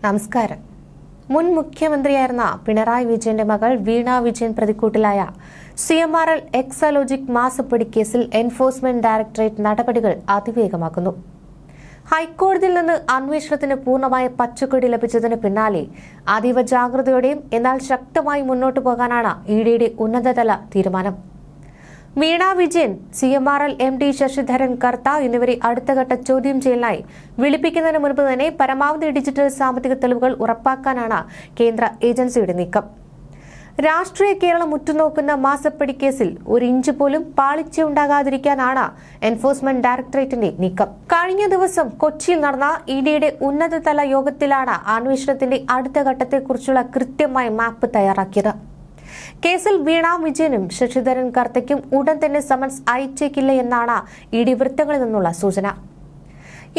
നമസ്കാരം. മുൻ മുഖ്യമന്ത്രിയായിരുന്ന പിണറായി വിജയന്റെ മകൾ വീണ വിജയൻ പ്രതിക്കൂട്ടിലായ CMRL എക്സാലോജിക് മാസപ്പടി കേസിൽ എൻഫോഴ്സ്മെന്റ് ഡയറക്ടറേറ്റ് നടപടികൾ അതിവേഗമാക്കുന്നു. ഹൈക്കോടതിയിൽ നിന്ന് അന്വേഷണത്തിന് പൂർണ്ണമായ പച്ചക്കൊടി ലഭിച്ചതിന് പിന്നാലെ അതീവ ജാഗ്രതയോടെയും എന്നാൽ ശക്തമായി മുന്നോട്ടു പോകാനാണ് ഇഡിയുടെ ഉന്നതതല തീരുമാനം. വീണ വിജയൻ, CMRL MD ശശിധരൻ കർത്ത എന്നിവരെ അടുത്തഘട്ട ചോദ്യം ചെയ്യലിനായി വിളിപ്പിക്കുന്നതിന് മുൻപ് തന്നെ പരമാവധി ഡിജിറ്റൽ സാമ്പത്തിക തെളിവുകൾ ഉറപ്പാക്കാനാണ് കേന്ദ്ര ഏജൻസിയുടെ നീക്കം. രാഷ്ട്രീയ കേരളം ഉറ്റുനോക്കുന്ന മാസപ്പടി കേസിൽ ഒരു ഇഞ്ച് പോലും പാളിച്ചയുണ്ടാകാതിരിക്കാനാണ് എൻഫോഴ്സ്മെന്റ് ഡയറക്ടറേറ്റിന്റെ നീക്കം. കഴിഞ്ഞ ദിവസം കൊച്ചിയിൽ നടന്ന ഇഡിയുടെ ഉന്നതതല യോഗത്തിലാണ് അന്വേഷണത്തിന്റെ അടുത്ത ഘട്ടത്തെക്കുറിച്ചുള്ള കൃത്യമായ മാപ്പ് തയ്യാറാക്കിയത്. കേസിൽ വീണ വിജയനും ശശിധരൻ കർത്തയ്ക്കും ഉടൻ തന്നെ സമൻസ് അയച്ചേക്കില്ല എന്നാണ് ഇഡി വൃത്തങ്ങളിൽ നിന്നുള്ള സൂചന.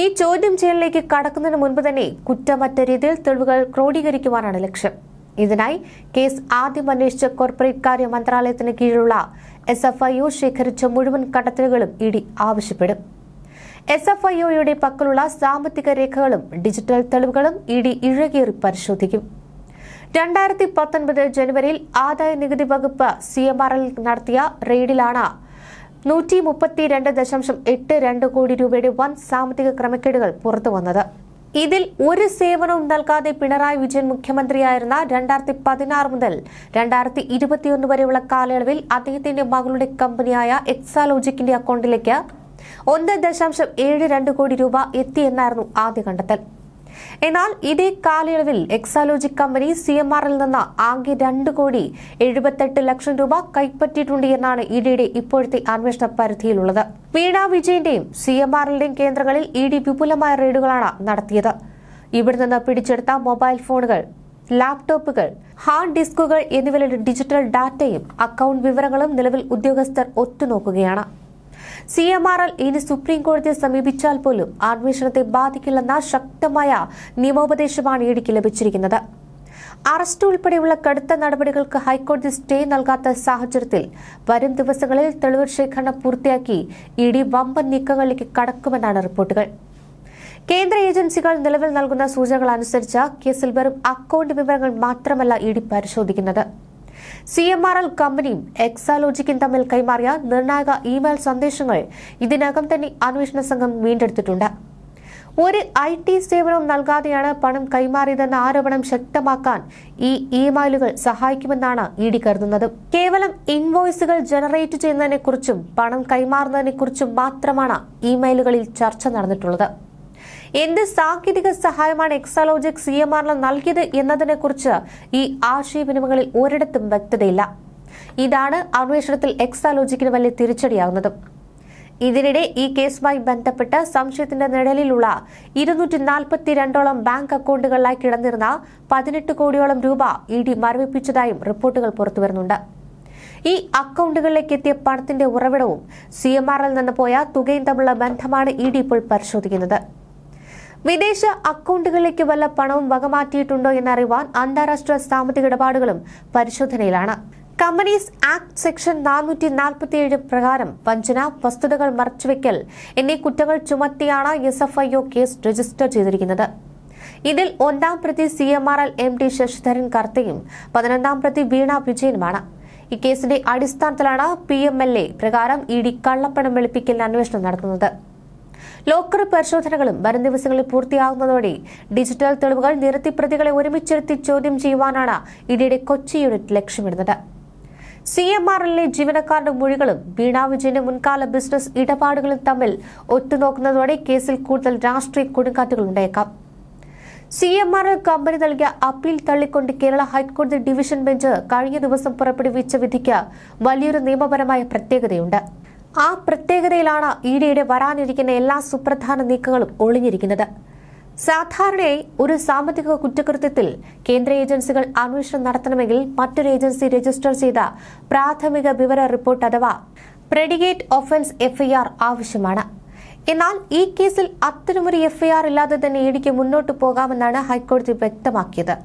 ഈ ചോദ്യം ചെയ്യലിലേക്ക് കടക്കുന്നതിന് മുൻപ് തന്നെ കുറ്റമറ്റ രീതിയിൽ തെളിവുകൾ ക്രോഡീകരിക്കുവാനാണ് ലക്ഷ്യം. ഇതിനായി കേസ് ആദ്യം അന്വേഷിച്ച കോർപ്പറേറ്റ് കാര്യ മന്ത്രാലയത്തിന് കീഴിലുള്ള SFIO ശേഖരിച്ച മുഴുവൻ കണ്ടെത്തലുകളും ഇഡി ആവശ്യപ്പെടും. SFIOയുടെ പക്കലുള്ള സാമ്പത്തിക രേഖകളും ഡിജിറ്റൽ തെളിവുകളും ഇഡി ഇഴകേറി പരിശോധിക്കും. 2019 ജനുവരിയിൽ ആദായ നികുതി വകുപ്പ് CMRL നടത്തിയ റെയ്ഡിലാണ് 132.82 കോടി രൂപയുടെ വൻ സാമ്പത്തിക ക്രമക്കേടുകൾ പുറത്തുവന്നത്. ഇതിൽ ഒരു സേവനവും നൽകാതെ പിണറായി വിജയൻ മുഖ്യമന്ത്രിയായിരുന്ന 2016 മുതൽ 2021 വരെയുള്ള കാലയളവിൽ അദ്ദേഹത്തിന്റെ മകളുടെ കമ്പനിയായ എക്സാലോജിക്കിന്റെ അക്കൗണ്ടിലേക്ക് 1.72 കോടി രൂപ എത്തിയെന്നായിരുന്നു ആദ്യ കണ്ടെത്തൽ. എന്നാൽ ഇതേ കാലയളവിൽ എക്സാലോജിക് കമ്പനി CMRL നിന്ന് ആകെ 2,78,00,000 രൂപ കൈപ്പറ്റിയിട്ടുണ്ട് എന്നാണ് ഇഡിയുടെ ഇപ്പോഴത്തെ അന്വേഷണ പരിധിയിലുള്ളത്. വീണ വിജയന്റെയും CMRLന്റെയും കേന്ദ്രങ്ങളിൽ ഇഡി വിപുലമായ റെയ്ഡുകളാണ് നടത്തിയത്. ഇവിടെ നിന്ന് പിടിച്ചെടുത്ത മൊബൈൽ ഫോണുകൾ, ലാപ്ടോപ്പുകൾ, ഹാർഡ് ഡിസ്കുകൾ എന്നിവയുടെ ഡിജിറ്റൽ ഡാറ്റയും അക്കൗണ്ട് വിവരങ്ങളും നിലവിൽ ഉദ്യോഗസ്ഥർ ഒത്തുനോക്കുകയാണ്. CMRL ഇനി സുപ്രീം കോടതിയെ സമീപിച്ചാൽ പോലും അന്വേഷണത്തെ ബാധിക്കില്ലെന്ന ശക്തമായ നിയമോപദേശമാണ് ഇഡിക്ക് ലഭിച്ചിരിക്കുന്നത്. അറസ്റ്റ് ഉൾപ്പെടെയുള്ള കടുത്ത നടപടികൾക്ക് ഹൈക്കോടതി സ്റ്റേ നൽകാത്ത സാഹചര്യത്തിൽ വരും ദിവസങ്ങളിൽ തെളിവ് ശേഖരണം പൂർത്തിയാക്കി ഇഡി വമ്പൻ നീക്കങ്ങളിലേക്ക് കടക്കുമെന്നാണ് റിപ്പോർട്ടുകൾ. കേന്ദ്ര ഏജൻസികൾ നിലവിൽ നൽകുന്ന സൂചനകൾ അനുസരിച്ച് കേസിൽ വെറും അക്കൗണ്ട് വിവരങ്ങൾ മാത്രമല്ല ഇഡി പരിശോധിക്കുന്നത്. CMRL കമ്പനിയും എക്സാലോജിക്കും തമ്മിൽ കൈമാറിയ നിർണായക ഇമെയിൽ സന്ദേശങ്ങൾ ഇതിനകം തന്നെ അന്വേഷണ സംഘം വീണ്ടെടുത്തിട്ടുണ്ട്. ഒരു IT സേവനവും നൽകാതെയാണ് പണം കൈമാറിയതെന്ന ആരോപണം ശക്തമാക്കാൻ ഈ ഇമെയിലുകൾ സഹായിക്കുമെന്നാണ് ഇഡി കരുതുന്നത്. കേവലം ഇൻവോയ്സുകൾ ജനറേറ്റ് ചെയ്യുന്നതിനെക്കുറിച്ചും പണം കൈമാറുന്നതിനെക്കുറിച്ചും മാത്രമാണ് ഇമെയിലുകളിൽ ചർച്ച നടന്നിട്ടുള്ളത്. എന്ത് സാങ്കേതിക സഹായമാണ് എക്സാലോജിക് CMRL നൽകിയത് എന്നതിനെക്കുറിച്ച് ഈ ആശയവിനിമയങ്ങളിൽ ഒരിടത്തും വ്യക്തതയില്ല. ഇതാണ് അന്വേഷണത്തിൽ എക്സാലോജിക്കിന് വലിയ തിരിച്ചടിയാകുന്നത്. ഇതിനിടെ ഈ കേസുമായി ബന്ധപ്പെട്ട് സംശയത്തിന്റെ നിഴലിലുള്ള 242ഓളം ബാങ്ക് അക്കൗണ്ടുകളിലായി കിടന്നിരുന്ന 18 കോടിയോളം രൂപ ഇഡി മരവിപ്പിച്ചതായും റിപ്പോർട്ടുകൾ പുറത്തുവരുന്നുണ്ട്. ഈ അക്കൗണ്ടുകളിലേക്ക് എത്തിയ പണത്തിന്റെ ഉറവിടവും CMRL നിന്ന് പോയ തുകയും തമ്മിലുള്ള ബന്ധമാണ് ഇഡി ഇപ്പോൾ പരിശോധിക്കുന്നത്. വിദേശ അക്കൗണ്ടുകളിലേക്ക് വല്ല പണവും വകമാറ്റിയിട്ടുണ്ടോ എന്നറിയുവാൻ അന്താരാഷ്ട്ര സാമ്പത്തിക ഇടപാടുകളും പരിശോധനയിലാണ്. കമ്പനീസ് ആക്ട് സെക്ഷൻ 447 പ്രകാരം വഞ്ചന, വസ്തുതകൾ മറച്ചുവെക്കൽ എന്നീ കുറ്റങ്ങൾ ചുമത്തിയാണ് SFIO കേസ് രജിസ്റ്റർ ചെയ്തിരിക്കുന്നത്. ഇതിൽ 1-ാം പ്രതി CMRL MD ശശിധരൻ കർത്തയും 11-ാം പ്രതി വീണ വിജയനുമാണ്. ഈ കേസിന്റെ അടിസ്ഥാനത്തിലാണ് PMLA പ്രകാരം ഇഡി കള്ളപ്പണം വെളുപ്പിക്കലിന് അന്വേഷണം നടത്തുന്നത്. ലോക്കർ പരിശോധനകളും വരും ദിവസങ്ങളിൽ പൂർത്തിയാകുന്നതോടെ ഡിജിറ്റൽ തെളിവുകൾ നിരത്തി പ്രതികളെ ഒരുമിച്ചിരുത്തി ചോദ്യം ചെയ്യുവാനാണ് ഇഡിയുടെ കൊച്ചി യൂണിറ്റ് ലക്ഷ്യമിടുന്നത്. CMRLലെ ജീവനക്കാരുടെ മൊഴികളും വീണ വിജയന്റെ മുൻകാല ബിസിനസ് ഇടപാടുകളും തമ്മിൽ ഒത്തുനോക്കുന്നതോടെ കേസിൽ കൂടുതൽ രാഷ്ട്രീയ കൊടുങ്കാറ്റുകൾ ഉണ്ടായേക്കാം. CMRL കമ്പനി നൽകിയ അപ്പീൽ തള്ളിക്കൊണ്ട് കേരള ഹൈക്കോടതി ഡിവിഷൻ ബെഞ്ച് കഴിഞ്ഞ ദിവസം പുറപ്പെടുവിച്ച വിധിക്ക് വലിയൊരു നിയമപരമായ പ്രത്യേകതയുണ്ട്. ആ പ്രത്യേകതയിലാണ് ഇഡിയുടെ വരാനിരിക്കുന്ന എല്ലാ സുപ്രധാന നീക്കങ്ങളും ഒളിഞ്ഞിരിക്കുന്നത്. സാധാരണയായി ഒരു സാമ്പത്തിക കുറ്റകൃത്യത്തിൽ കേന്ദ്ര ഏജൻസികൾ അന്വേഷണം നടത്തണമെങ്കിൽ മറ്റൊരു ഏജൻസി രജിസ്റ്റർ ചെയ്ത പ്രാഥമിക വിവര റിപ്പോർട്ട് അഥവാ പ്രെഡിക്കേറ്റ് ഒഫൻസ് FIR ആവശ്യമാണ്. എന്നാൽ ഈ കേസിൽ അത്തരമൊരു FIR ഇല്ലാതെ തന്നെ ഇഡിക്ക് മുന്നോട്ടു പോകാമെന്നാണ് ഹൈക്കോടതി വ്യക്തമാക്കിയത്.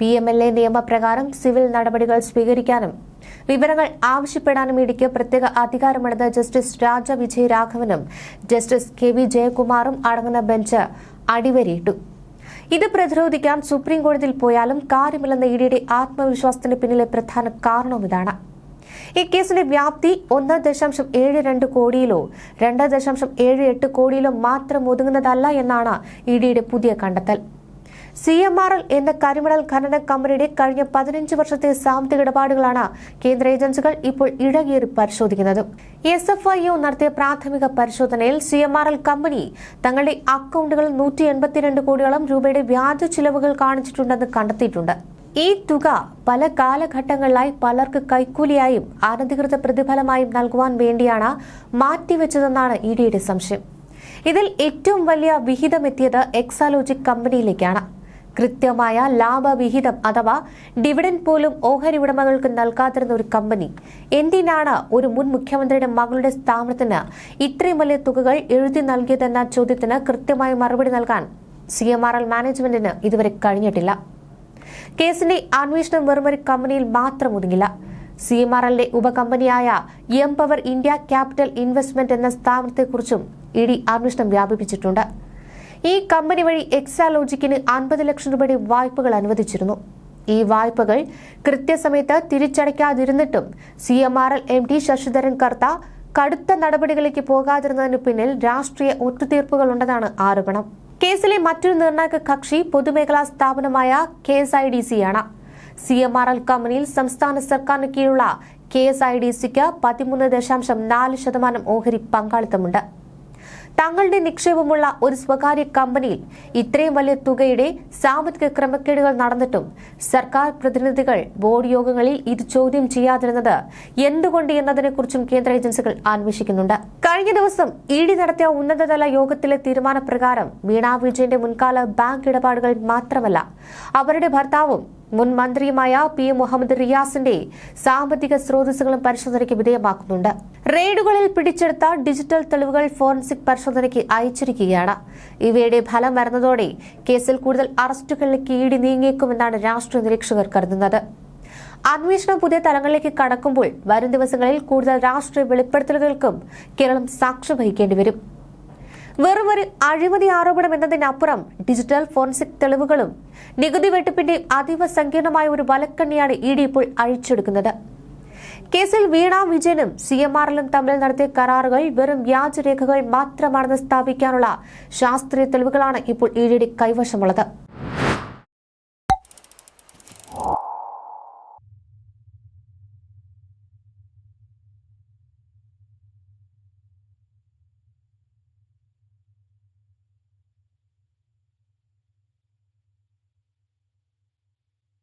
PMLA നിയമപ്രകാരം സിവിൽ നടപടികൾ സ്വീകരിക്കാനും വിവരങ്ങൾ ആവശ്യപ്പെടാനും ഇഡിക്ക് പ്രത്യേക അധികാരമുണ്ടെന്ന് ജസ്റ്റിസ് രാജ വിജയരാഘവനും ജസ്റ്റിസ് KV ജയകുമാറും അടങ്ങുന്ന ബെഞ്ച് അടിവരയിട്ടു. ഇത് പ്രതിരോധിക്കാൻ സുപ്രീം കോടതിയിൽ പോയാലും കാര്യമില്ലെന്ന ഇഡിയുടെ ആത്മവിശ്വാസത്തിന് പിന്നിലെ പ്രധാന കാരണവും ഇതാണ്. ഈ കേസിന്റെ വ്യാപ്തി 1.72 കോടിയിലോ 2.78 കോടിയിലോ മാത്രം ഒതുങ്ങുന്നതല്ല എന്നാണ് ഇഡിയുടെ പുതിയ കണ്ടെത്തൽ. CMRL എന്ന കരിമണൽ ഖനന കമ്പനിയുടെ കഴിഞ്ഞ 15 വർഷത്തെ സാമ്പത്തിക ഇടപാടുകളാണ് കേന്ദ്ര ഏജൻസികൾ ഇപ്പോൾ ഇഴകേറി പരിശോധിക്കുന്നത്. SFIO നടത്തിയ പ്രാഥമിക പരിശോധനയിൽ CMRL കമ്പനി തങ്ങളുടെ അക്കൗണ്ടുകളിൽ 182 കോടിയോളം രൂപയുടെ വ്യാജ ചിലവുകൾ കാണിച്ചിട്ടുണ്ടെന്ന് കണ്ടെത്തിയിട്ടുണ്ട്. ഈ തുക പല കാലഘട്ടങ്ങളിലായി പലർക്ക് കൈക്കൂലിയായും അനധികൃത പ്രതിഫലമായും നൽകുവാൻ വേണ്ടിയാണ് മാറ്റിവെച്ചതെന്നാണ് ഇഡിയുടെ സംശയം. ഇതിൽ ഏറ്റവും വലിയ വിഹിതമെത്തിയത് എക്സാലോജിക് കമ്പനിയിലേക്കാണ്. കൃത്യമായ ലാഭവിഹിതം അഥവാ ഡിവിഡൻഡ് പോലും ഓഹരി ഉടമകൾക്ക് നൽകാതിരുന്ന ഒരു കമ്പനി എന്തിനാണ് ഒരു മുൻ മുഖ്യമന്ത്രിയുടെ മകളുടെ സ്ഥാപനത്തിന് ഇത്രയും വലിയ തുകകൾ എഴുതി നൽകിയതെന്ന ചോദ്യത്തിന് കൃത്യമായ മറുപടി നൽകാൻ CMRL മാനേജ്മെന്റിന് ഇതുവരെ കഴിഞ്ഞിട്ടില്ല. കേസിന്റെ അന്വേഷണം വെറുമൊരു കമ്പനിയിൽ മാത്രം ഒതുങ്ങില്ല. CMRLന്റെ ഉപകമ്പനിയായ എംപവർ ഇന്ത്യ ക്യാപിറ്റൽ ഇൻവെസ്റ്റ്മെന്റ് എന്ന സ്ഥാപനത്തെക്കുറിച്ചും ഇഡി അന്വേഷണം വ്യാപിപ്പിച്ചിട്ടുണ്ട്. ഈ കമ്പനി വഴി എക്സാലോജിക്കിന് 50 ലക്ഷം രൂപയുടെ വായ്പകൾ അനുവദിച്ചിരുന്നു. ഈ വായ്പകൾ കൃത്യസമയത്ത് തിരിച്ചടയ്ക്കാതിരുന്നിട്ടും CMRL MD ശശിധരൻ കർത്ത കടുത്ത നടപടികളിലേക്ക് പോകാതിരുന്നതിന് പിന്നിൽ രാഷ്ട്രീയ ഒത്തുതീർപ്പുകളുണ്ടെന്നാണ് ആരോപണം. കേസിലെ മറ്റൊരു നിർണായക കക്ഷി പൊതുമേഖലാ സ്ഥാപനമായ KSIDC-യാണ്. CMRL കമ്പനിയിൽ സംസ്ഥാന സർക്കാരിന് കീഴിലുള്ള KSIDC-ക്ക് 13.4% ഓഹരി പങ്കാളിത്തമുണ്ട്. തങ്ങളുടെ നിക്ഷേപമുള്ള ഒരു സ്വകാര്യ കമ്പനിയിൽ ഇത്രയും വലിയ തുകയുടെ സാമ്പത്തിക ക്രമക്കേടുകൾ നടന്നിട്ടും സർക്കാർ പ്രതിനിധികൾ ബോർഡ് യോഗങ്ങളിൽ ഇത് ചോദ്യം ചെയ്യാതിരുന്നത് എന്തുകൊണ്ട് എന്നതിനെക്കുറിച്ചും കേന്ദ്ര ഏജൻസികൾ അന്വേഷിക്കുന്നുണ്ട്. കഴിഞ്ഞ ദിവസം ഇഡി നടത്തിയ ഉന്നതതല യോഗത്തിലെ തീരുമാനപ്രകാരം വീണ വിജയന്റെ മുൻകാല ബാങ്ക് ഇടപാടുകൾ മാത്രമല്ല അവരുടെ ഭർത്താവും മുൻ മന്ത്രിയുമായ PM മുഹമ്മദ് റിയാസിന്റെ സാമ്പത്തിക സ്രോതസ്സുകളും പരിശോധനയ്ക്ക് വിധേയമാക്കുന്നുണ്ട്. റെയ്ഡുകളിൽ പിടിച്ചെടുത്ത ഡിജിറ്റൽ തെളിവുകൾ ഫോറൻസിക് പരിശോധനയ്ക്ക് അയച്ചിരിക്കുകയാണ്. ഇവയുടെ ഫലം വരുന്നതോടെ കേസിൽ കൂടുതൽ അറസ്റ്റുകളിലേക്ക് ഇഡി നീങ്ങിയേക്കുമെന്നാണ് രാഷ്ട്രീയ നിരീക്ഷകർ കരുതുന്നത്. അന്വേഷണം പുതിയ തലങ്ങളിലേക്ക് കടക്കുമ്പോൾ വരും ദിവസങ്ങളിൽ കൂടുതൽ രാഷ്ട്രീയ വെളിപ്പെടുത്തലുകൾക്കും കേരളം സാക്ഷ്യം വഹിക്കേണ്ടി വരും. വെറുമൊരു അഴിമതി ആരോപണം എന്നതിനപ്പുറം ഡിജിറ്റൽ ഫോറൻസിക് തെളിവുകളും നികുതി വെട്ടിപ്പിന്റെയും അതീവ സങ്കീർണമായ ഒരു വലക്കണ്ണിയാണ് ഇഡി ഇപ്പോൾ അഴിച്ചെടുക്കുന്നത്. കേസിൽ വീണ വിജയനും CMRLും തമ്മിൽ നടത്തിയ കരാറുകൾ വെറും വ്യാജരേഖകൾ മാത്രമാണെന്ന് സ്ഥാപിക്കാനുള്ള ശാസ്ത്രീയ തെളിവുകളാണ് ഇപ്പോൾ ഇഡിയുടെ കൈവശമുള്ളത്.